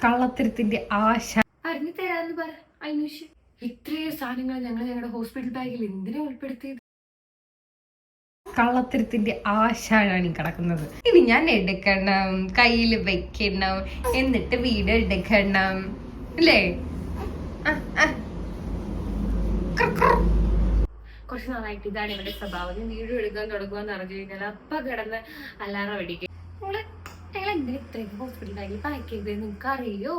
കള്ളത്തരത്തിന്റെ ആശ അറിഞ്ഞു തരാന്ന് പറ അന്വേഷി. ഇത്രയും സാധനങ്ങൾ ഞങ്ങൾ ഞങ്ങളുടെ ഹോസ്പിറ്റൽ ബാഗിൽ എന്തിനാ ഉൾപ്പെടുത്തിയത്? കള്ളത്തരത്തിന്റെ ആശാനാണ് ഈ കിടക്കുന്നത്. ഇനി ഞാൻ എടുക്കണം, കയ്യിൽ വെക്കണം, എന്നിട്ട് വീഡിയോ എടുക്കണം അല്ലേ? കുറച്ച് നാളായിട്ട് ഇതാണ് ഇവരുടെ സ്വഭാവം. വീഡിയോ എടുക്കാൻ തുടങ്ങുകയെന്ന് അറിഞ്ഞു കഴിഞ്ഞാൽ അപ്പൊ കിടന്ന് അല്ലാറ വെടിക്കും. ഞങ്ങൾ എന്തിനാ ഇത്രയും ഹോസ്പിറ്റൽ ബാഗിൽ പാക്ക് ചെയ്ത് നിങ്ങൾക്ക് അറിയോ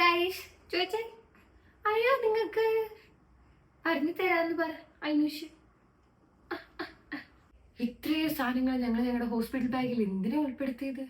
ഗൈസ്? ചോദിച്ചേ, അറിയോ നിങ്ങൾക്ക്? പറഞ്ഞു തരാന്ന് പറ അന്വേഷി. ഇത്രയും സാധനങ്ങൾ ഞങ്ങൾ ഞങ്ങളുടെ ഹോസ്പിറ്റൽ ബാഗിൽ എന്തിനാ ഉൾപ്പെടുത്തിയത്?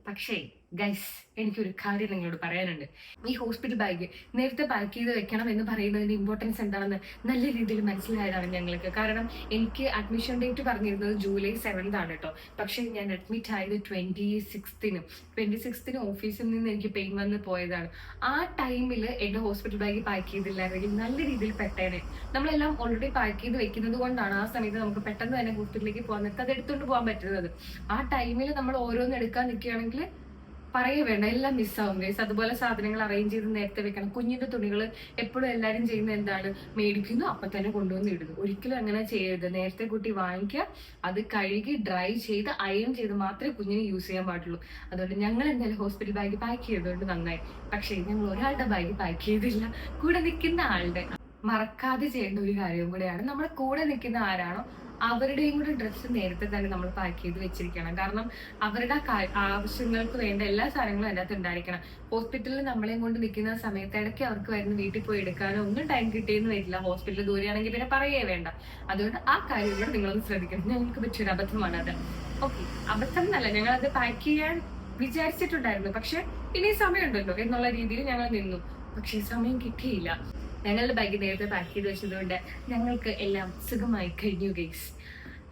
പക്ഷേ ഗൈസ്, എനിക്കൊരു കാര്യം നിങ്ങളോട് പറയാനുണ്ട്. ഈ ഹോസ്പിറ്റൽ ബാഗ് നേരത്തെ പാക്ക് ചെയ്ത് വെക്കണം എന്ന് പറയുന്നതിന്റെ ഇമ്പോർട്ടൻസ് എന്താണെന്ന് നല്ല രീതിയിൽ മനസ്സിലായതാണ് ഞങ്ങൾക്ക്. കാരണം എനിക്ക് അഡ്മിഷൻ ഡേറ്റ് പറഞ്ഞിരുന്നത് July 7th ആണ് കേട്ടോ. പക്ഷേ ഞാൻ അഡ്മിറ്റ് ആയത് 26th ഓഫീസിൽ നിന്ന് എനിക്ക് പെയിൻ വന്ന് പോയതാണ്. ആ ടൈമിൽ എന്റെ ഹോസ്പിറ്റൽ ബാഗ് പാക്ക് ചെയ്തില്ലായിരുന്നെങ്കിൽ നല്ല രീതിയിൽ പെട്ടേനെ. നമ്മളെല്ലാം ഓൾറെഡി പാക്ക് ചെയ്ത് വെക്കുന്നത് കൊണ്ടാണ് ആ സമയത്ത് നമുക്ക് പെട്ടെന്ന് തന്നെ ഹോസ്പിറ്റലിലേക്ക് പോകാൻ നേരത്തെ അത് എടുത്തുകൊണ്ട് പോകാൻ പറ്റുന്നത്. ആ ടൈമിൽ നമ്മൾ ഓരോന്ന് എടുക്കാൻ നിൽക്കുകയാണെങ്കിൽ പറയേ വേണ്ട, എല്ലാം മിസ്സാവും ഗൈസ്. അതുപോലെ സാധനങ്ങൾ അറേഞ്ച് ചെയ്ത് നേരത്തെ വെക്കണം. കുഞ്ഞിന്റെ തുണികൾ എപ്പോഴും എല്ലാവരും ചെയ്യുന്ന എന്താണ്, മേടിക്കുന്നു അപ്പൊ തന്നെ കൊണ്ടുവന്ന് ഇടുന്നു. ഒരിക്കലും അങ്ങനെ ചെയ്യരുത്. നേരത്തെ കുട്ടി വാങ്ങിക്കുക, അത് കഴുകി ഡ്രൈ ചെയ്ത് അയൺ ചെയ്ത് മാത്രമേ കുഞ്ഞിന് യൂസ് ചെയ്യാൻ പാടുള്ളൂ. അതുകൊണ്ട് ഞങ്ങൾ എന്തായാലും ഹോസ്പിറ്റൽ ബാഗ് പാക്ക് ചെയ്തുകൊണ്ട് നന്നായി. പക്ഷേ ഞങ്ങൾ ഒരാളുടെ ബാഗ് പാക്ക് ചെയ്തില്ല, കൂടെ നിൽക്കുന്ന ആളുടെ. മറക്കാതെ ചെയ്യേണ്ട ഒരു കാര്യം കൂടെയാണ്, നമ്മുടെ കൂടെ നിൽക്കുന്ന ആരാണോ അവരുടെയും കൂടെ ഡ്രസ്സ് നേരത്തെ തന്നെ നമ്മൾ പാക്ക് ചെയ്ത് വെച്ചിരിക്കണം. കാരണം അവരുടെ ആവശ്യങ്ങൾക്ക് വേണ്ട എല്ലാ സാധനങ്ങളും അതിനകത്ത് ഉണ്ടായിരിക്കണം. ഹോസ്പിറ്റലിൽ നമ്മളെയും കൊണ്ട് നിൽക്കുന്ന സമയത്ത് ഇടയ്ക്ക് അവർക്ക് വരുന്ന വീട്ടിൽ പോയി എടുക്കാനോ ഒന്നും ടൈം കിട്ടിയെന്ന് വരില്ല. ഹോസ്പിറ്റലിൽ ദൂരെയാണെങ്കിൽ പിന്നെ പറയേ വേണ്ട. അതുകൊണ്ട് ആ കാര്യം കൂടെ നിങ്ങളൊന്ന് ശ്രദ്ധിക്കണം. ഞങ്ങൾക്ക് പറ്റിയൊരു അബദ്ധമാണ് അത്. ഓക്കെ, അബദ്ധം എന്നല്ല, ഞങ്ങളത് പാക്ക് ചെയ്യാൻ വിചാരിച്ചിട്ടുണ്ടായിരുന്നു. പക്ഷെ ഇനി സമയമുണ്ടല്ലോ എന്നുള്ള രീതിയിൽ ഞങ്ങൾ നിന്നു. പക്ഷെ സമയം കിട്ടിയില്ല. ഞങ്ങളുടെ ബാഗ് നേരത്തെ പാക്ക് ചെയ്ത് വെച്ചതുകൊണ്ട് ഞങ്ങൾക്ക് എല്ലാം സുഖമായി കഴിഞ്ഞു ഗൈസ്.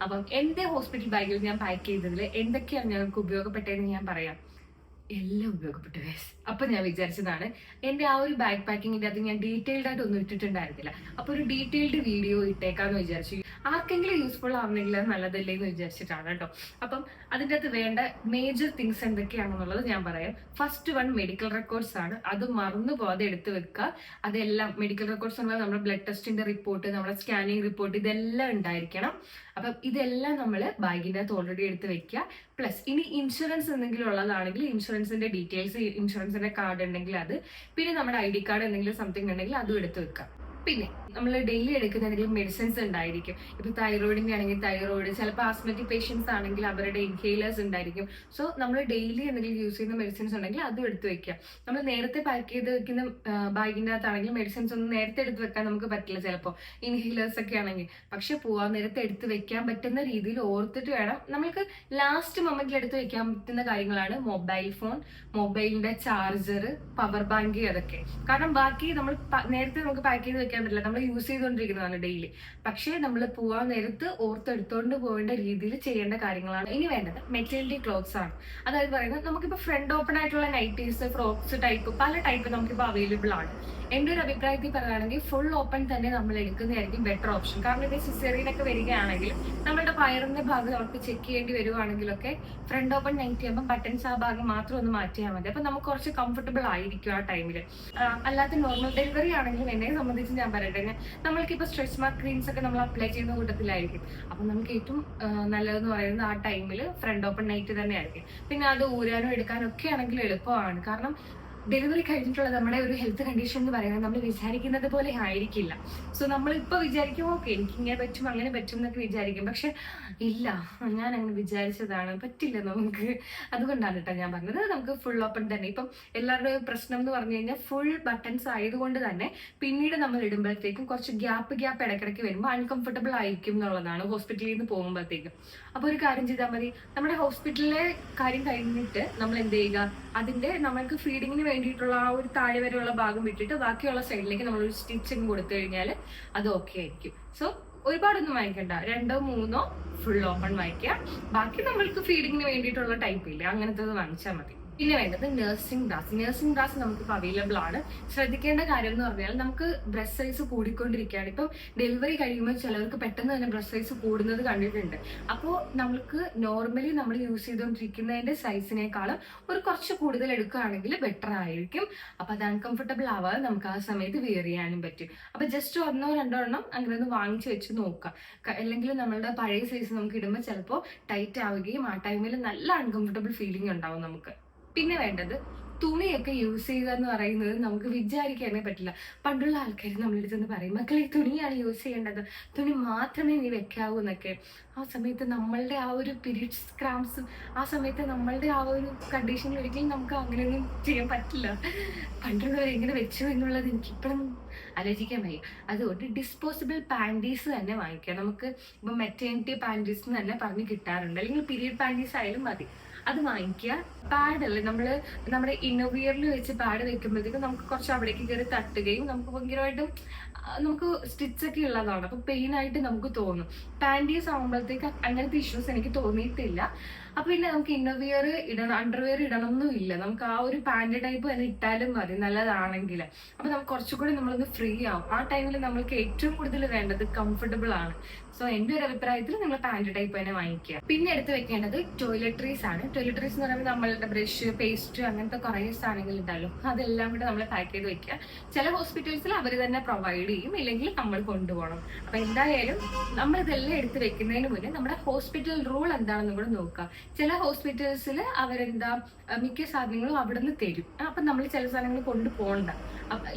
അപ്പം എന്റെ ഹോസ്പിറ്റൽ ബാഗിൽ ഞാൻ പാക്ക് ചെയ്തതിൽ എന്തൊക്കെയാണ് ഞങ്ങൾക്ക് ഉപയോഗപ്പെട്ടതെന്ന് ഞാൻ പറയാം. എല്ലാം ഉപയോഗപ്പെട്ടു ഗൈസ്. അപ്പൊ ഞാൻ വിചാരിച്ചതാണ് എന്റെ ആ ഒരു ബാഗ് പാക്കിങ്ങിന്റെ അത് ഞാൻ ഡീറ്റെയിൽഡ് ആയിട്ട് ഒന്നും ഇട്ടിട്ടുണ്ടായിരുന്നില്ല. അപ്പൊ ഒരു ഡീറ്റെയിൽഡ് വീഡിയോ ഇട്ടേക്കാന്ന് വിചാരിച്ചു. ആർക്കെങ്കിലും യൂസ്ഫുൾ ആവുന്നെങ്കിൽ അത് നല്ലതല്ലേ എന്ന് വിചാരിച്ചിട്ടാണ് കേട്ടോ. അപ്പം അതിൻ്റെ അകത്ത് വേണ്ട മേജർ തിങ്സ് എന്തൊക്കെയാണെന്നുള്ളത് ഞാൻ പറയാം. ഫസ്റ്റ് വൺ മെഡിക്കൽ റെക്കോർഡ്സ് ആണ്. അത് മറന്നു പോകാതെ എടുത്ത് വെക്കുക. അതെല്ലാം മെഡിക്കൽ റെക്കോർഡ്സ് എന്നാൽ നമ്മുടെ ബ്ലഡ് ടെസ്റ്റിന്റെ റിപ്പോർട്ട്, നമ്മുടെ സ്കാനിങ് റിപ്പോർട്ട്, ഇതെല്ലാം ഉണ്ടായിരിക്കണം. അപ്പം ഇതെല്ലാം നമ്മൾ ബാഗിൻ്റെ അകത്ത് ഓൾറെഡി എടുത്ത് വെക്കുക. പ്ലസ് ഇനി ഇൻഷുറൻസ് എന്തെങ്കിലും ഉള്ളതാണെങ്കിൽ ഇൻഷുറൻസിന്റെ ഡീറ്റെയിൽസ്, ഇൻഷുറൻസിന്റെ കാർഡ് ഉണ്ടെങ്കിൽ അത്, പിന്നെ നമ്മുടെ ID കാർഡ് എന്തെങ്കിലും സംതിങ് ഉണ്ടെങ്കിൽ അതും എടുത്ത് വെക്കുക. പിന്നെ നമ്മൾ ഡെയിലി എടുക്കുന്ന എന്തെങ്കിലും മെഡിസിൻസ് ഉണ്ടായിരിക്കും. ഇപ്പൊ തൈറോയിഡിന്റെ ആണെങ്കിൽ തൈറോയിഡ്, ചിലപ്പോൾ ആസ്മറ്റിക് പേഷ്യൻസ് ആണെങ്കിൽ അവരുടെ ഇൻഹേലേഴ്സ് ഉണ്ടായിരിക്കും. സോ നമ്മൾ ഡെയിലി എന്തെങ്കിലും യൂസ് ചെയ്യുന്ന മെഡിസിൻസ് ഉണ്ടെങ്കിൽ അതും എടുത്ത് വെക്കുക. നമ്മൾ നേരത്തെ പാക്ക് ചെയ്ത് വെക്കുന്ന ബാഗിൻ്റെ അകത്താണെങ്കിൽ മെഡിസിൻസ് ഒന്നും നേരത്തെ എടുത്ത് വെക്കാൻ നമുക്ക് പറ്റില്ല ചിലപ്പോൾ, ഇൻഹേലേഴ്സ് ഒക്കെ ആണെങ്കിൽ. പക്ഷെ പോവാൻ നേരത്തെ എടുത്ത് വെക്കാൻ പറ്റുന്ന രീതിയിൽ ഓർത്തിട്ട് വേണം. നമ്മൾക്ക് ലാസ്റ്റ് മൊമെന്റിൽ എടുത്ത് വെക്കാൻ പറ്റുന്ന കാര്യങ്ങളാണ് മൊബൈൽ ഫോൺ, മൊബൈലിന്റെ ചാർജർ, പവർ ബാങ്ക്, അതൊക്കെ. കാരണം ബാക്കി നമ്മൾ നേരത്തെ നമുക്ക് പാക്ക് ചെയ്ത് വെക്കാൻ പറ്റില്ല, നമ്മൾ യൂസ് ചെയ്തുകൊണ്ടിരിക്കുന്നതാണ് ഡെയിലി. പക്ഷേ നമ്മൾ പോവാൻ നേരത്ത് ഓർത്തെടുത്തോണ്ട് പോകേണ്ട രീതിയിൽ ചെയ്യേണ്ട കാര്യങ്ങളാണ്. ഇനി വേണ്ടത് മെറ്റീരിയൽ ക്ലോത്ത്സ് ആണ്. അതായത് പറയുന്നത് നമുക്കിപ്പോൾ ഫ്രണ്ട് ഓപ്പൺ ആയിട്ടുള്ള നൈറ്റീസ്, ഫ്രോക്സ് ടൈപ്പ്, പല ടൈപ്പ് നമുക്കിപ്പോൾ അവൈലബിൾ ആണ്. എൻ്റെ ഒരു അഭിപ്രായത്തിൽ പറയുകയാണെങ്കിൽ ഫുൾ ഓപ്പൺ തന്നെ നമ്മൾ എടുക്കുന്നതായിരിക്കും ബെറ്റർ ഓപ്ഷൻ. കാരണം ഇത് സിസേറിയനൊക്കെ വരികയാണെങ്കിൽ നമ്മളുടെ വയറിന്റെ ഭാഗം നമുക്ക് ചെക്ക് ചെയ്യേണ്ടി വരുവാണെങ്കിലൊക്കെ ഫ്രണ്ട് ഓപ്പൺ നൈറ്റ് ആകുമ്പോൾ ബട്ടൺസ് ആ ഭാഗം മാത്രം ഒന്ന് മാറ്റിയാൽ മതി. അപ്പൊ നമുക്ക് കുറച്ച് കംഫർട്ടബിൾ ആയിരിക്കും ആ ടൈമിൽ. അല്ലാത്ത നോർമൽ ഡെലിവറി ആണെങ്കിലും എന്നെ സംബന്ധിച്ച് ഞാൻ പറയട്ടെ, നമ്മൾക്കിപ്പോൾ സ്ട്രെച്ച് മാർക്ക് ക്രീംസ് ഒക്കെ നമ്മൾ അപ്ലൈ ചെയ്യുന്ന കൂട്ടത്തിലായിരിക്കും. അപ്പം നമുക്ക് ഏറ്റവും നല്ലതെന്ന് പറയുന്നത് ആ ടൈമിൽ ഫ്രണ്ട് ഓപ്പൺ നൈറ്റ് തന്നെ ആയിരിക്കും. പിന്നെ അത് ഊരാനും എടുക്കാനും ഒക്കെ ആണെങ്കിൽ എളുപ്പമാണ്. കാരണം ഡെലിവറി കഴിഞ്ഞിട്ടുള്ള നമ്മുടെ ഒരു ഹെൽത്ത് കണ്ടീഷൻ എന്ന് പറയുന്നത് നമ്മൾ വിചാരിക്കുന്നത് പോലെ ആയിരിക്കില്ല. സോ നമ്മളിപ്പോൾ വിചാരിക്കും ഓക്കെ എനിക്ക് ഇങ്ങനെ പറ്റും അങ്ങനെ പറ്റും എന്നൊക്കെ വിചാരിക്കും. പക്ഷെ ഇല്ല, ഞാൻ അങ്ങനെ വിചാരിച്ചതാണ്, പറ്റില്ല നമുക്ക്. അതുകൊണ്ടാണ് കേട്ടോ ഞാൻ പറഞ്ഞത് നമുക്ക് ഫുൾ ഓപ്പൺ തന്നെ. ഇപ്പം എല്ലാവരുടെയും പ്രശ്നം എന്ന് പറഞ്ഞു കഴിഞ്ഞാൽ ഫുൾ ബട്ടൺസ് ആയതുകൊണ്ട് തന്നെ പിന്നീട് നമ്മൾ ഇടുമ്പോഴത്തേക്കും കുറച്ച് ഗ്യാപ്പ് ഇടയ്ക്കിടയ്ക്ക് വരുമ്പോൾ അൺകംഫർട്ടബിൾ ആയിരിക്കും എന്നുള്ളതാണ് ഹോസ്പിറ്റലിൽ നിന്ന് പോകുമ്പോഴത്തേക്കും. അപ്പോൾ ഒരു കാര്യം ചെയ്താൽ മതി, നമ്മുടെ ഹോസ്പിറ്റലിലെ കാര്യം കഴിഞ്ഞിട്ട് നമ്മൾ എന്ത് ചെയ്യുക, അതിന്റെ നമ്മൾക്ക് ഫീഡിങ്ങിന് വേണ്ടിയിട്ടുള്ള ആ ഒരു താഴെ വരെയുള്ള ഭാഗം വിട്ടിട്ട് ബാക്കിയുള്ള സൈഡിലേക്ക് നമ്മളൊരു സ്റ്റിച്ചിങ് കൊടുത്തു കഴിഞ്ഞാൽ അത് ഓക്കെ ആയിരിക്കും. സോ ഒരുപാടൊന്നും വാങ്ങിക്കണ്ട, 2 3 ഫുൾ ഓപ്പൺ വാങ്ങിക്കുക. ബാക്കി നമ്മൾക്ക് ഫീഡിങ്ങിന് വേണ്ടിയിട്ടുള്ള ടൈപ്പ് ഇല്ലേ, അങ്ങനത്തെ വാങ്ങിച്ചാൽ മതി. പിന്നെ വേണ്ടത് നഴ്സിംഗ് ബ്രാസ്. നഴ്സിംഗ് ബ്രാസ് നമുക്കിപ്പോൾ അവൈലബിൾ ആണ്. ശ്രദ്ധിക്കേണ്ട കാര്യം എന്ന് പറഞ്ഞാൽ നമുക്ക് ബ്രസ്റ്റ് സൈസ് കൂടിക്കൊണ്ടിരിക്കുകയാണ്. ഇപ്പം ഡെലിവറി കഴിയുമ്പോൾ ചിലർക്ക് പെട്ടെന്ന് തന്നെ ബ്രസ്റ്റ് സൈസ് കൂടുന്നത് കണ്ടിട്ടുണ്ട്. അപ്പോൾ നമുക്ക് നോർമലി നമ്മൾ യൂസ് ചെയ്തുകൊണ്ടിരിക്കുന്നതിന്റെ സൈസിനേക്കാളും കുറച്ച് കൂടുതൽ എടുക്കുകയാണെങ്കിൽ ബെറ്റർ ആയിരിക്കും. അപ്പോൾ അത് അൺകംഫർട്ടബിൾ ആവാതെ നമുക്ക് ആ സമയത്ത് വെയർ ചെയ്യാനും പറ്റും. അപ്പോൾ ജസ്റ്റ് 1-2 എണ്ണം അങ്ങനെ ഒന്ന് വാങ്ങിച്ച് വെച്ച് നോക്കാം. അല്ലെങ്കിൽ നമ്മളുടെ പഴയ സൈസ് നമുക്ക് ഇടുമ്പോൾ ചിലപ്പോൾ ടൈറ്റ് ആവുകയും ആ ടൈമിൽ നല്ല അൺകംഫർട്ടബിൾ ഫീലിംഗ് ഉണ്ടാവും നമുക്ക്. പിന്നെ വേണ്ടത് തുണിയൊക്കെ യൂസ് ചെയ്യുക പറയുന്നത് നമുക്ക് വിചാരിക്കാനേ പറ്റില്ല. പണ്ടുള്ള ആൾക്കാർ നമ്മളെടുത്തെന്ന് പറയും, മക്കളെ തുണിയാണ് യൂസ് ചെയ്യേണ്ടത്, തുണി മാത്രമേ നീ വെക്കാവൂ എന്നൊക്കെ. ആ സമയത്ത് നമ്മളുടെ ആ ഒരു പീരീഡ്സ് ക്രാംസ്, ആ സമയത്ത് നമ്മളുടെ ആ ഒരു കണ്ടീഷനിൽ ഒരിക്കലും നമുക്ക് അങ്ങനെയൊന്നും ചെയ്യാൻ പറ്റില്ല. പണ്ടുള്ളവർ എങ്ങനെ വെച്ചു എന്നുള്ളത് എനിക്കിപ്പോഴും ആലോചിക്കാൻ വയ്യ. അതുകൊണ്ട് ഡിസ്പോസിബിൾ പാൻറ്റീസ് തന്നെ വാങ്ങിക്കാം. നമുക്ക് ഇപ്പം മെറ്റേണിറ്റി പാൻറ്റീസ് എന്ന് തന്നെ പറഞ്ഞ് കിട്ടാറുണ്ട്, അല്ലെങ്കിൽ പീരിയഡ് പാൻറ്റീസ് ആയാലും മതി, അത് വാങ്ങിക്കുക. പാഡല്ലേ നമ്മുടെ ഇന്നോവിയറിൽ വെച്ച് പാഡ് വെക്കുമ്പോഴത്തേക്കും നമുക്ക് കുറച്ച് അവിടേക്ക് കയറി തട്ടുകയും നമുക്ക് ഭയങ്കരമായിട്ടും നമുക്ക് സ്റ്റിച്ചൊക്കെ ഉള്ളതാണ്, അപ്പൊ പെയിൻ ആയിട്ട് നമുക്ക് തോന്നും. പാൻറ്റീസ് ആകുമ്പോഴത്തേക്ക് അങ്ങനത്തെ ഇഷ്യൂസ് എനിക്ക് തോന്നിയിട്ടില്ല. അപ്പൊ പിന്നെ നമുക്ക് ഇന്നോവിയർ ഇടണം, അണ്ടർവെയർ ഇടണം എന്നും ഇല്ല, നമുക്ക് ആ ഒരു പാൻറ് ടൈപ്പ് തന്നെ ഇട്ടാലും മതി നല്ലതാണെങ്കിൽ. അപ്പൊ നമുക്ക് കുറച്ചുകൂടി നമ്മളൊന്ന് ഫ്രീ ആവും. ആ ടൈമിൽ നമ്മൾക്ക് ഏറ്റവും കൂടുതൽ വേണ്ടത് കംഫർട്ടബിൾ ആണ്. സോ എന്റെ ഒരു അഭിപ്രായത്തിൽ നിങ്ങൾ പാൻറ് ടൈപ്പ് തന്നെ വാങ്ങിക്കുക. പിന്നെ എടുത്ത് വെക്കേണ്ടത് ടോയ്ലറ്ററീസ് ആണ്. ടോയ്ലറ്ററീസ് എന്ന് പറയുമ്പോൾ നമ്മളുടെ ബ്രഷ്, പേസ്റ്റ്, അങ്ങനത്തെ കുറേ സാധനങ്ങൾ ഉണ്ടല്ലോ, അതെല്ലാം കൂടെ നമ്മൾ പാക്ക് ചെയ്ത് വെക്കുക. ചില ഹോസ്പിറ്റൽസിൽ അവർ തന്നെ പ്രൊവൈഡ് ചെയ്യും, ഇല്ലെങ്കിൽ നമ്മൾ കൊണ്ടുപോകണം. അപ്പൊ എന്തായാലും നമ്മൾ ഇതെല്ലാം എടുത്ത് വെക്കുന്നതിന് മുന്നേ നമ്മുടെ ഹോസ്പിറ്റൽ റൂൾ എന്താണെന്ന് കൂടെ നോക്കുക. ചില ഹോസ്പിറ്റൽസിൽ അവരെന്താ മിക്ക സാധനങ്ങളും അവിടെ നിന്ന് തരും. അപ്പൊ നമ്മൾ ചില സാധനങ്ങൾ കൊണ്ടുപോകണ്ട.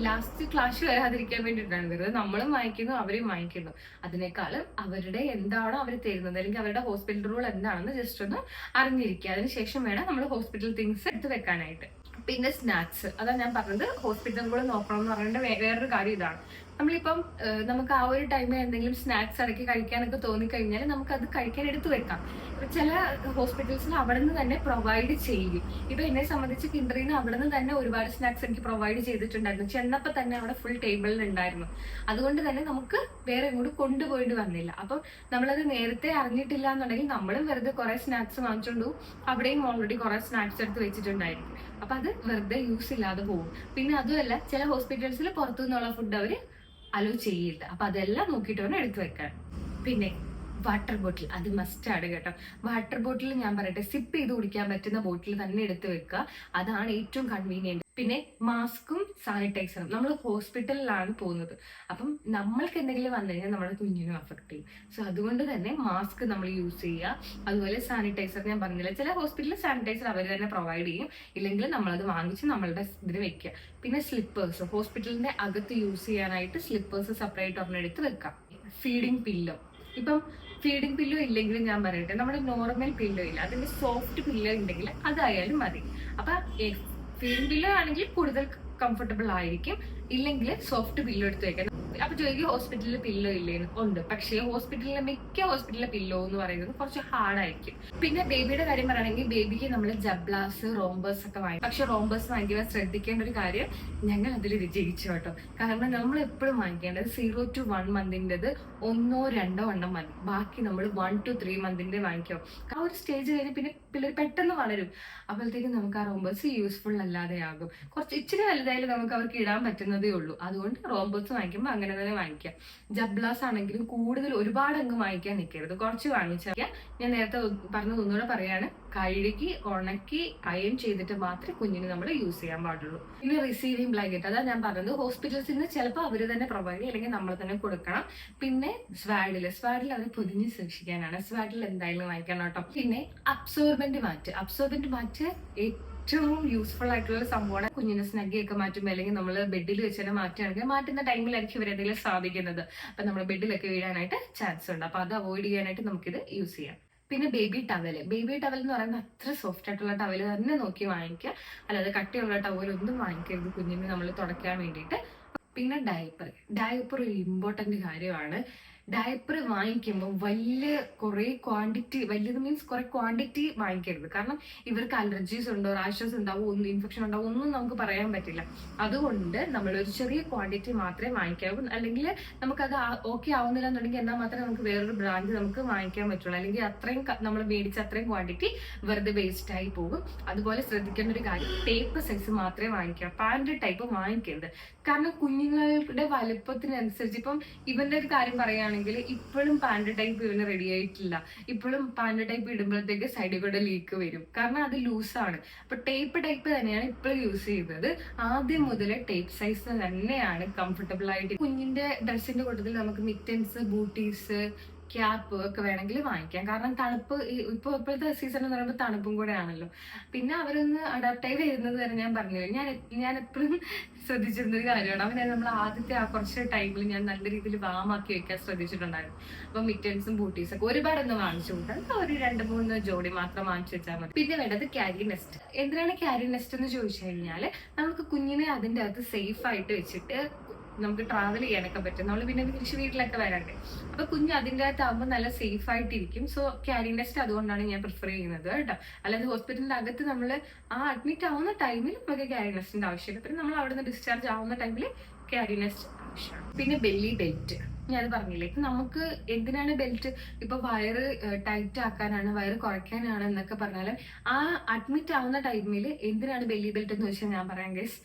ലാസ്റ്റ് ക്ലാഷ് വരാതിരിക്കാൻ വേണ്ടിയിട്ടാണ് വരുന്നത്. നമ്മളും വാങ്ങിക്കുന്നു, അവരും വാങ്ങിക്കുന്നു. അതിനേക്കാളും അവരുടെ എന്താണോ അവർ തരുന്നത്, അല്ലെങ്കിൽ അവരുടെ ഹോസ്പിറ്റൽ റൂൾ എന്താണെന്ന് ജസ്റ്റ് ഒന്ന് അറിഞ്ഞിരിക്കുക. അതിനുശേഷം വേണം നമ്മൾ ഹോസ്പിറ്റൽ തിങ്സ് എടുത്ത് വെക്കാനായിട്ട്. പിന്നെ സ്നാക്സ്, അതാ ഞാൻ പറഞ്ഞത് ഹോസ്പിറ്റൽ കൂടെ നോക്കണം എന്ന് പറയുന്നത്. വേറൊരു കാര്യം ഇതാണ്, നമ്മളിപ്പം നമുക്ക് ആ ഒരു ടൈമിൽ എന്തെങ്കിലും സ്നാക്സ് ഇടയ്ക്ക് കഴിക്കാനൊക്കെ തോന്നിക്കഴിഞ്ഞാൽ നമുക്ക് അത് കഴിക്കാൻ എടുത്തു വെക്കാം. ചില ഹോസ്പിറ്റൽസിൽ അവിടെ നിന്ന് തന്നെ പ്രൊവൈഡ് ചെയ്യും. ഇപ്പൊ എന്നെ സംബന്ധിച്ച് കിൻഡറിന്ന് അവിടെ നിന്ന് തന്നെ ഒരുപാട് സ്നാക്സ് എനിക്ക് പ്രൊവൈഡ് ചെയ്തിട്ടുണ്ടായിരുന്നു. ചെന്നപ്പോൾ തന്നെ അവിടെ ഫുൾ ടേബിളിൽ ഉണ്ടായിരുന്നു. അതുകൊണ്ട് തന്നെ നമുക്ക് വേറെ എങ്ങോട്ട് കൊണ്ടുപോയിട്ട് വന്നില്ല. അപ്പം നമ്മളത് നേരത്തെ അറിഞ്ഞിട്ടില്ല എന്നുണ്ടെങ്കിൽ നമ്മളും വെറുതെ കുറെ സ്നാക്സ് വാങ്ങിച്ചോണ്ടു, അവിടെയും ഓൾറെഡി കുറെ സ്നാക്സ് എടുത്ത് വെച്ചിട്ടുണ്ടായിരിക്കും. അപ്പൊ അത് വെറുതെ യൂസ് ഇല്ലാതെ പോകും. പിന്നെ അതുമല്ല, ചില ഹോസ്പിറ്റൽസിൽ പുറത്തു നിന്നുള്ള ഫുഡ് അവര് അലോ ചെയ്യില്ല. അപ്പൊ അതെല്ലാം നോക്കിയിട്ട് വേണം എടുത്തു വെക്കാൻ. പിന്നെ വാട്ടർ ബോട്ടിൽ, അത് മസ്റ്റ് ആണ് കേട്ടോ. വാട്ടർ ബോട്ടിൽ ഞാൻ പറയട്ടെ, സിപ്പ് ചെയ്ത് കുടിക്കാൻ പറ്റുന്ന ബോട്ടിൽ തന്നെ എടുത്തു വെക്കുക, അതാണ് ഏറ്റവും കൺവീനിയന്റ്. പിന്നെ മാസ്കും സാനിറ്റൈസറും. നമ്മൾ ഹോസ്പിറ്റലിലാണ് പോകുന്നത്, അപ്പം നമ്മൾക്ക് എന്തെങ്കിലും വന്നു കഴിഞ്ഞാൽ നമ്മുടെ കുഞ്ഞിനും അഫക്ട് ചെയ്യും. സോ അതുകൊണ്ട് തന്നെ മാസ്ക് നമ്മൾ യൂസ് ചെയ്യുക. അതുപോലെ സാനിറ്റൈസർ ഞാൻ പറഞ്ഞില്ല, ചില ഹോസ്പിറ്റലിൽ സാനിറ്റൈസർ അവർ തന്നെ പ്രൊവൈഡ് ചെയ്യും, ഇല്ലെങ്കിൽ നമ്മളത് വാങ്ങിച്ച് നമ്മളുടെ ഇതിന് വെക്കുക. പിന്നെ സ്ലിപ്പേഴ്സ്, ഹോസ്പിറ്റലിന്റെ അകത്ത് യൂസ് ചെയ്യാനായിട്ട് സ്ലിപ്പേഴ്സ് സെപ്പറേറ്റ് ഒരെണ്ണം എടുത്ത് വെക്കാം. ഫീഡിങ് പില്ലോ, ഇപ്പം ഫീഡിങ് പില്ലോ ഇല്ലെങ്കിൽ ഞാൻ പറയട്ടെ, നമ്മുടെ നോർമൽ പില്ലോ ഇല്ല, അതിന്റെ സോഫ്റ്റ് പില്ലോ ഉണ്ടെങ്കിൽ അതായാലും മതി. അപ്പൊ ഫീഡിങ് പില്ലോ ആണെങ്കിൽ കൂടുതൽ കംഫർട്ടബിൾ ആയിരിക്കും, ഇല്ലെങ്കിൽ സോഫ്റ്റ് പില്ലോ എടുത്ത് വെക്കണം. അപ്പൊ ചോദിക്കും ഹോസ്പിറ്റലിൽ പില്ലോ ഇല്ലേന്ന്. ഉണ്ട്, പക്ഷേ മിക്ക ഹോസ്പിറ്റലിലെ പില്ലോ എന്ന് പറയുന്നത് കുറച്ച് ഹാർഡായിരിക്കും. പിന്നെ ബേബിയുടെ കാര്യം പറയുകയാണെങ്കിൽ ബേബിക്ക് നമ്മൾ ജബ്ലാസ്, റോംബേഴ്സ് ഒക്കെ വാങ്ങി. പക്ഷെ റോംബേഴ്സ് വാങ്ങിക്കുമ്പോൾ ശ്രദ്ധിക്കേണ്ട ഒരു കാര്യം, ഞങ്ങൾ അതിൽ വിജയിച്ചു കേട്ടോ. കാരണം നമ്മൾ എപ്പോഴും വാങ്ങിക്കേണ്ടത് 0 to 1 മന്തിൻ്റെത് 1-2 എണ്ണം മതി. ബാക്കി നമ്മൾ 1 to 3 മന്തിന്റെ വാങ്ങിക്കും. ആ ഒരു സ്റ്റേജ് കഴിഞ്ഞ് പിന്നെ പിള്ളേർ പെട്ടെന്ന് വളരും. അപ്പോഴത്തേക്കും നമുക്ക് ആ റോംബേഴ്സ് യൂസ്ഫുൾ അല്ലാതെ ആകും. ഇച്ചിരി വലുതായാലും നമുക്ക് അവർക്ക് ഇടാൻ പറ്റുന്നതേ ഉള്ളൂ. അതുകൊണ്ട് റോംബേഴ്സ് വാങ്ങിക്കുമ്പോൾ അങ്ങനെ തന്നെ വാങ്ങിക്കാം. ജബ്ലാസ് ആണെങ്കിലും കൂടുതൽ ഒരുപാട് അങ്ങ് വാങ്ങിക്കാൻ നിൽക്കരുത്, കുറച്ച് വാങ്ങിച്ചാൽ. ഞാൻ നേരത്തെ പറഞ്ഞത് ഒന്നുകൂടെ പറയാണ്, കഴുകി ഉണക്കി അയൺ ചെയ്തിട്ട് മാത്രമേ കുഞ്ഞിന് നമ്മൾ യൂസ് ചെയ്യാൻ പാടുള്ളൂ. പിന്നെ റിസീവിംഗ് ബ്ലാങ്കറ്റ്, അതാ ഞാൻ പറഞ്ഞത് ഹോസ്പിറ്റൽസിൽ നിന്ന് ചിലപ്പോൾ അവർ തന്നെ പ്രൊവൈഡ് ചെയ്യും, അല്ലെങ്കിൽ നമ്മൾ തന്നെ കൊടുക്കണം. പിന്നെ സ്വാഡിൽ അവർ പൊതിഞ്ഞ് സൂക്ഷിക്കാനാണ്. സ്വാഡിൽ എന്തായാലും വാങ്ങിക്കണം കേട്ടോ. പിന്നെ അബ്സോർബന്റ് മാറ്റ് ഏറ്റവും യൂസ്ഫുൾ ആയിട്ടുള്ള സംഭവമാണ്. കുഞ്ഞിന് സ്നഗ്ഗിയൊക്കെ മാറ്റുമ്പോൾ, അല്ലെങ്കിൽ നമ്മൾ ബെഡിൽ വെച്ച് തന്നെ മാറ്റുകയാണെങ്കിൽ മാറ്റുന്ന ടൈമിലായിരിക്കും ഇവരെന്തെങ്കിലും സാധിക്കുന്നത്. അപ്പൊ നമ്മൾ ബെഡിലൊക്കെ വീഴാനായിട്ട് ചാൻസ് ഉണ്ട്. അപ്പൊ അത് അവോയ്ഡ് ചെയ്യാനായിട്ട് നമുക്കിത് യൂസ് ചെയ്യാം. പിന്നെ ബേബി ടവൽ എന്ന് പറയുന്നത് അത്ര സോഫ്റ്റ് ആയിട്ടുള്ള ടവൽ തന്നെ നോക്കി വാങ്ങിക്കുക, അല്ലാതെ കട്ടിയുള്ള ടവലൊന്നും വാങ്ങിക്കരുത് കുഞ്ഞിന് നമ്മൾ തുടയ്ക്കാൻ വേണ്ടിയിട്ട്. പിന്നെ ഡയപ്പർ ഒരു ഇമ്പോർട്ടന്റ് കാര്യമാണ്. ഡയപ്പർ വാങ്ങിക്കുമ്പോൾ കുറെ ക്വാണ്ടിറ്റി വാങ്ങിക്കരുത്. കാരണം ഇവർക്ക് അലർജീസ് ഉണ്ടോ, റാഷസ് ഉണ്ടാവും, ഒന്നും ഇൻഫെക്ഷൻ ഉണ്ടാവും, ഒന്നും നമുക്ക് പറയാൻ പറ്റില്ല. അതുകൊണ്ട് നമ്മൾ ഒരു ചെറിയ ക്വാണ്ടിറ്റി മാത്രമേ വാങ്ങിക്കാവൂ. അല്ലെങ്കിൽ നമുക്കത് ഓക്കെ ആവുന്നില്ല എന്നുണ്ടെങ്കിൽ എന്നാൽ മാത്രമേ നമുക്ക് വേറൊരു ബ്രാൻഡ് നമുക്ക് വാങ്ങിക്കാൻ പറ്റുള്ളൂ. അല്ലെങ്കിൽ അത്രയും നമ്മൾ മേടിച്ച അത്രയും ക്വാണ്ടിറ്റി വെറുതെ വേസ്റ്റ് ആയി പോകും. അതുപോലെ ശ്രദ്ധിക്കേണ്ട ഒരു കാര്യം, ടേപ്പ് സൈസ് മാത്രമേ വാങ്ങിക്കാം, പാന്റ് ടൈപ്പ് വാങ്ങിക്കരുത്. കാരണം കുഞ്ഞുങ്ങളുടെ വലുപ്പത്തിനനുസരിച്ച് ഇപ്പം ഇവന്റെ ഒരു കാര്യം പറയുകയാണെങ്കിൽ ഇപ്പോഴും പാന്റ് ടൈപ്പ് ഇവന് റെഡി ആയിട്ടില്ല. ഇപ്പോഴും പാന്റ് ടൈപ്പ് ഇടുമ്പോഴത്തേക്ക് സൈഡിൽ കൂടെ ലീക്ക് വരും, കാരണം അത് ലൂസാണ്. അപ്പൊ ടേപ്പ് തന്നെയാണ് ഇപ്പോഴും യൂസ് ചെയ്യുന്നത്. ആദ്യം മുതലേ ടേപ്പ് സൈസ് തന്നെയാണ് കംഫർട്ടബിൾ ആയിട്ട്. കുഞ്ഞിന്റെ ഡ്രസ്സിന്റെ കൂട്ടത്തിൽ നമുക്ക് മിറ്റൻസ്, ബൂട്ടീസ്, ക്യാപ്പ് ഒക്കെ വേണമെങ്കിൽ വാങ്ങിക്കാം. കാരണം തണുപ്പ് ഇപ്പോഴത്തെ സീസൺ എന്ന് പറയുമ്പോൾ തണുപ്പും കൂടെ ആണല്ലോ. പിന്നെ അവരൊന്ന് അഡാപ്റ്റ് ആയി വരുന്നത് വരെ ഞാൻ പറഞ്ഞില്ല, ഞാൻ എപ്പോഴും ശ്രദ്ധിച്ചിരുന്ന ഒരു കാര്യമാണ്. അവനെ നമ്മൾ ആദ്യത്തെ ആ കുറച്ച് ടൈമിൽ ഞാൻ നല്ല രീതിയിൽ വാമാക്കി വെക്കാൻ ശ്രദ്ധിച്ചിട്ടുണ്ടായിരുന്നു. അപ്പൊ മിറ്റൻസും ബൂട്ടീസും ഒക്കെ ഒരുപാടൊന്നും വാങ്ങിച്ചു കൂട്ടാൻ ഒരു 2-3 ജോഡി മാത്രം വാങ്ങിച്ചു വെച്ചാൽ മതി. പിന്നെ വേണ്ടത് ക്യാരി നെസ്റ്റ്. എന്തിനാണ് ക്യാരി നെസ്റ്റ് എന്ന് ചോദിച്ചു കഴിഞ്ഞാല് നമുക്ക് കുഞ്ഞിനെ അതിന്റെ അകത്ത് സേഫ് ആയിട്ട് വെച്ചിട്ട് നമുക്ക് ട്രാവൽ ചെയ്യാനൊക്കെ പറ്റും. നമ്മൾ പിന്നെ തിരിച്ച് വീട്ടിലൊക്കെ വരണ്ടേ. അപ്പൊ കുഞ്ഞ് അതിൻ്റെ അകത്താകുമ്പോൾ നല്ല സേഫ് ആയിട്ടിരിക്കും. സോ ക്യാരി നെസ്റ്റ് അതുകൊണ്ടാണ് ഞാൻ പ്രിഫർ ചെയ്യുന്നത് കേട്ടോ. അല്ലാതെ ഹോസ്പിറ്റലിന്റെ അകത്ത് നമ്മൾ അഡ്മിറ്റ് ആവുന്ന ടൈമിൽ നമുക്ക് ക്യാരി നെസ്റ്റിന്റെ ആവശ്യമില്ല. പിന്നെ നമ്മൾ അവിടെ നിന്ന് ഡിസ്ചാർജ് ആവുന്ന ടൈമിൽ ക്യാരി നെസ്റ്റ് ആവശ്യമാണ്. പിന്നെ ബെല്ലി ബെൽറ്റ് ഞാൻ പറഞ്ഞില്ലേ, ഇപ്പൊ നമുക്ക് എന്തിനാണ് ബെൽറ്റ്, ഇപ്പൊ വയറ് ടൈറ്റ് ആക്കാനാണ്, വയറ് കുറയ്ക്കാനാണ് എന്നൊക്കെ പറഞ്ഞാല് ആ അഡ്മിറ്റ് ആവുന്ന ടൈമിൽ എന്തിനാണ് ബെല്ലി ബെൽറ്റ് എന്ന് വെച്ചാൽ ഞാൻ പറയാം ഗൈസ്,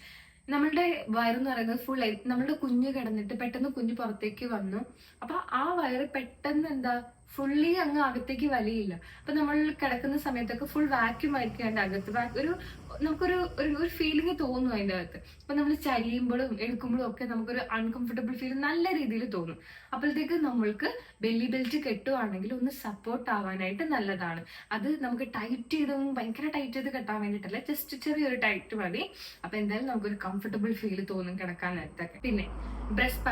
നമ്മളുടെ വയറെന്ന് പറയുന്നത് ഫുൾ നമ്മളുടെ കുഞ്ഞ് കിടന്നിട്ട് പെട്ടെന്ന് കുഞ്ഞ് പുറത്തേക്ക് വന്നു. അപ്പൊ ആ വയറ് പെട്ടെന്ന് ഫുള്ളി അങ്ങ് അകത്തേക്ക് വലിയില്ല. അപ്പൊ നമ്മൾ കിടക്കുന്ന സമയത്തൊക്കെ ഫുൾ വാക്യൂം ആയിരിക്കും അതിന്റെ അകത്ത്. നമുക്കൊരു ഒരു ഫീലിംഗ് തോന്നും അതിന്റെ അകത്ത്. അപ്പൊ നമ്മൾ ചരിയുമ്പോഴും എടുക്കുമ്പോഴും ഒക്കെ നമുക്കൊരു അൺകംഫർട്ടബിൾ ഫീൽ നല്ല രീതിയിൽ തോന്നും. അപ്പോഴത്തേക്ക് നമ്മൾക്ക് ബെല്ലി ബെൽറ്റ് കെട്ടുവാണെങ്കിൽ ഒന്ന് സപ്പോർട്ട് ആവാനായിട്ട് നല്ലതാണ്. അത് നമുക്ക് ടൈറ്റ് ചെയ്തൊന്നും ഭയങ്കര ടൈറ്റ് ചെയ്ത് കെട്ടാൻ വേണ്ടിയിട്ടല്ല, ജസ്റ്റ് ചെറിയൊരു ടൈറ്റ് മതി. അപ്പൊ എന്തായാലും നമുക്കൊരു കംഫർട്ടബിൾ ഫീൽ തോന്നും കിടക്കാൻ നേരത്തൊക്കെ. പിന്നെ ബ്രസ്റ്റ്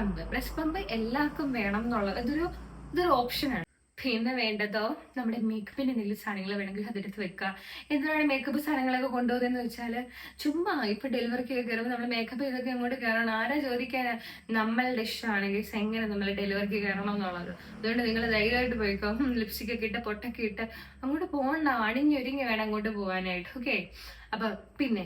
പമ്പ് എല്ലാവർക്കും വേണം എന്നുള്ളത് ഇതൊരു ഓപ്ഷനാണ്. പിന്നെ വേണ്ടതോ നമ്മുടെ മേക്കപ്പിന്റെ എന്തെങ്കിലും സാധനങ്ങൾ വേണമെങ്കിൽ അതെടുത്ത് വെക്കുക. എന്തിനാണ് മേക്കപ്പ് സാധനങ്ങളൊക്കെ കൊണ്ടുപോകുന്നതെന്ന് വെച്ചാല് ചുമ്മാ ഇപ്പൊ ഡെലിവറിക്ക് കയറുമ്പോൾ നമ്മൾ മേക്കപ്പ് ചെയ്തൊക്കെ അങ്ങോട്ട് കയറണം. ആരാ ചോദിക്കാനാ? നമ്മളുടെ ഇഷ്ടമാണെങ്കിൽ എങ്ങനെ നമ്മൾ ഡെലിവറിക്ക് കയറണം എന്നുള്ളത്. അതുകൊണ്ട് നിങ്ങൾ ധൈര്യമായിട്ട് പോയിക്കോ. ലിപ്സ്റ്റിക് ഒക്കെ ഇട്ട് പൊട്ടൊക്കെ ഇട്ട് അങ്ങോട്ട് പോകണ്ട, അണിഞ്ഞൊരുങ്ങി വേണം അങ്ങോട്ട് പോകാനായിട്ട്. ഓക്കെ. അപ്പൊ പിന്നെ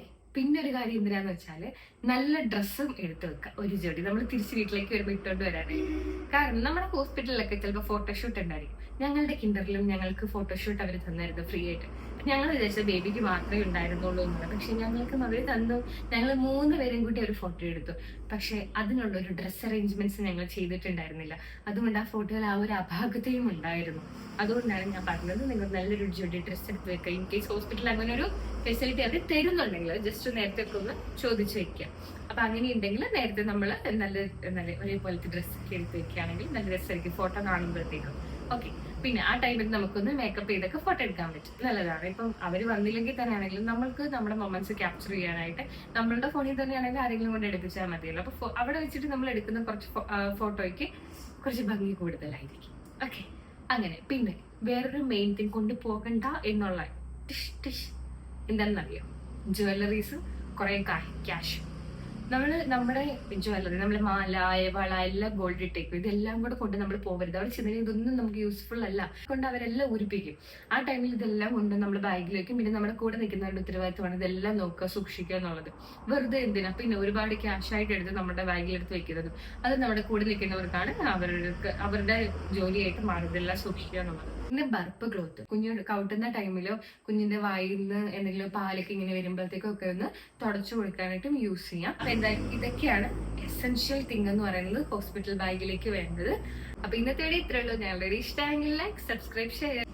ഒരു കാര്യം എന്തിനാന്ന് വെച്ചാല് നല്ല ഡ്രസ്സും എടുത്തു വെക്കുക, ഒരു ജോഡി. നമ്മൾ തിരിച്ച് വീട്ടിലേക്ക് വരുമ്പോൾ ഇട്ടുകൊണ്ട് വരാനായിട്ട്. കാരണം നമ്മുടെ ഹോസ്പിറ്റലിലൊക്കെ ചിലപ്പോൾ ഫോട്ടോഷൂട്ട് ഉണ്ടായിരിക്കും. ഞങ്ങളുടെ കിൻഡറിലും ഞങ്ങൾക്ക് ഫോട്ടോഷൂട്ട് അവർ തന്നായിരുന്നു ഫ്രീ ആയിട്ട്. ഞങ്ങൾ വിചാരിച്ച ബേബിക്ക് മാത്രമേ ഉണ്ടായിരുന്നുള്ളൂ എന്നുള്ളത്. പക്ഷെ ഞങ്ങൾക്ക് അവർ തന്നു. ഞങ്ങൾ 3 പേരും കൂടി ഒരു ഫോട്ടോ എടുത്തു. പക്ഷെ അതിനുള്ള ഒരു ഡ്രസ് അറേഞ്ച്മെന്റ്സ് ഞങ്ങൾ ചെയ്തിട്ടുണ്ടായിരുന്നില്ല. അതുകൊണ്ട് ആ ഫോട്ടോയിൽ ആ ഒരു അപാകതയും ഉണ്ടായിരുന്നു. അതുകൊണ്ടാണ് ഞാൻ പറഞ്ഞത് നിങ്ങൾ നല്ലൊരു ജോഡി ഡ്രസ്സ് എടുത്ത് വെക്കുക. ഇൻ കേസ് ഹോസ്പിറ്റലിൽ അങ്ങനെ ഒരു ഫെസിലിറ്റി അവർ തരുന്നുണ്ടെങ്കിൽ ജസ്റ്റ് നേരത്തെ ഒക്കെ ഒന്ന് ചോദിച്ചു വെക്കുക. അപ്പൊ അങ്ങനെ ഉണ്ടെങ്കിൽ നേരത്തെ നമ്മൾ നല്ല ഒരേപോലത്തെ ഡ്രസ്സ് ഒക്കെ എടുത്ത് വെക്കുകയാണെങ്കിൽ നല്ല രസമായിരിക്കും ഫോട്ടോ കാണുമ്പോഴത്തേക്കും. ഓക്കെ. പിന്നെ ആ ടൈമിൽ നമുക്കൊന്ന് മേക്കപ്പ് ചെയ്തൊക്കെ ഫോട്ടോ എടുക്കാൻ പറ്റും, നല്ലതാണ്. ഇപ്പം അവർ വന്നില്ലെങ്കിൽ തന്നെയാണെങ്കിലും നമ്മൾക്ക് നമ്മുടെ മൊമെന്റ്സ് ക്യാപ്ചർ ചെയ്യാനായിട്ട് നമ്മളുടെ ഫോണിൽ തന്നെയാണെങ്കിൽ ആരെങ്കിലും കൊണ്ട് എടുപ്പിച്ചാൽ മതിയല്ലോ. അപ്പൊ അവിടെ വെച്ചിട്ട് നമ്മൾ എടുക്കുന്ന കുറച്ച് ഫോട്ടോയ്ക്ക് കുറച്ച് ഭംഗി കൂടുതലായിരിക്കും. ഓക്കെ. അങ്ങനെ പിന്നെ വേറൊരു മെയിൻ തിങ് കൊണ്ട് പോകണ്ട എന്നുള്ള എന്താണെന്നറിയോ, ജ്വല്ലറീസ്, കുറെ ക്യാഷ്. നമ്മുടെ ജ്വല്ലറി, നമ്മളെ മാല, വള എല്ലാം ഗോൾഡ് ഇട്ടേക്കും. ഇതെല്ലാം കൂടെ കൊണ്ട് നമ്മൾ പോകരുത്. അവിടെ ചെന്നിട്ട് ഇതൊന്നും നമുക്ക് യൂസ്ഫുൾ അല്ല കൊണ്ട് അവരെല്ലാം ഉരിപ്പിക്കും. ആ ടൈമിൽ ഇതെല്ലാം കൊണ്ട് നമ്മൾ ബാഗിലേക്കും. പിന്നെ നമ്മുടെ കൂടെ നിൽക്കുന്നവരുടെ ഉത്തരവാദിത്തമാണ് ഇതെല്ലാം നോക്കുക, സൂക്ഷിക്കുക എന്നുള്ളത്. വെറുതെ എന്തിനാ പിന്നെ ഒരുപാട് ക്യാഷ് ആയിട്ട് എടുത്ത് നമ്മുടെ ബാഗിലെടുത്ത് വെക്കുന്നത്? അത് നമ്മുടെ കൂടെ നിൽക്കുന്നവർക്കാണ് അവരുടെ ജോലിയായിട്ട് മാറുന്നത്, എല്ലാം സൂക്ഷിക്കുക എന്നുള്ളത്. പിന്നെ ബർപ്പ് ക്ലോത്ത്, കുഞ്ഞു കൗട്ടുന്ന ടൈമിലോ കുഞ്ഞിന്റെ വായിൽ നിന്ന് എന്തെങ്കിലും പാലൊക്കെ ഇങ്ങനെ വരുമ്പോഴത്തേക്കും ഒക്കെ ഒന്ന് തുടച്ചു കൊടുക്കാനായിട്ടും യൂസ് ചെയ്യാം. ഇതൊക്കെയാണ് എസെൻഷ്യൽ തിങ് എന്ന് പറയുന്നത് ഹോസ്പിറ്റൽ ബാഗിലേക്ക് വേണ്ടത്. അപ്പൊ ഇന്നത്തെ വീഡിയോ ഇത്രയുള്ളൂ. ഞങ്ങളുടെ ഇഷ്ടമെങ്കിൽ ലൈക്ക്, സബ്സ്ക്രൈബ്, ഷെയർ.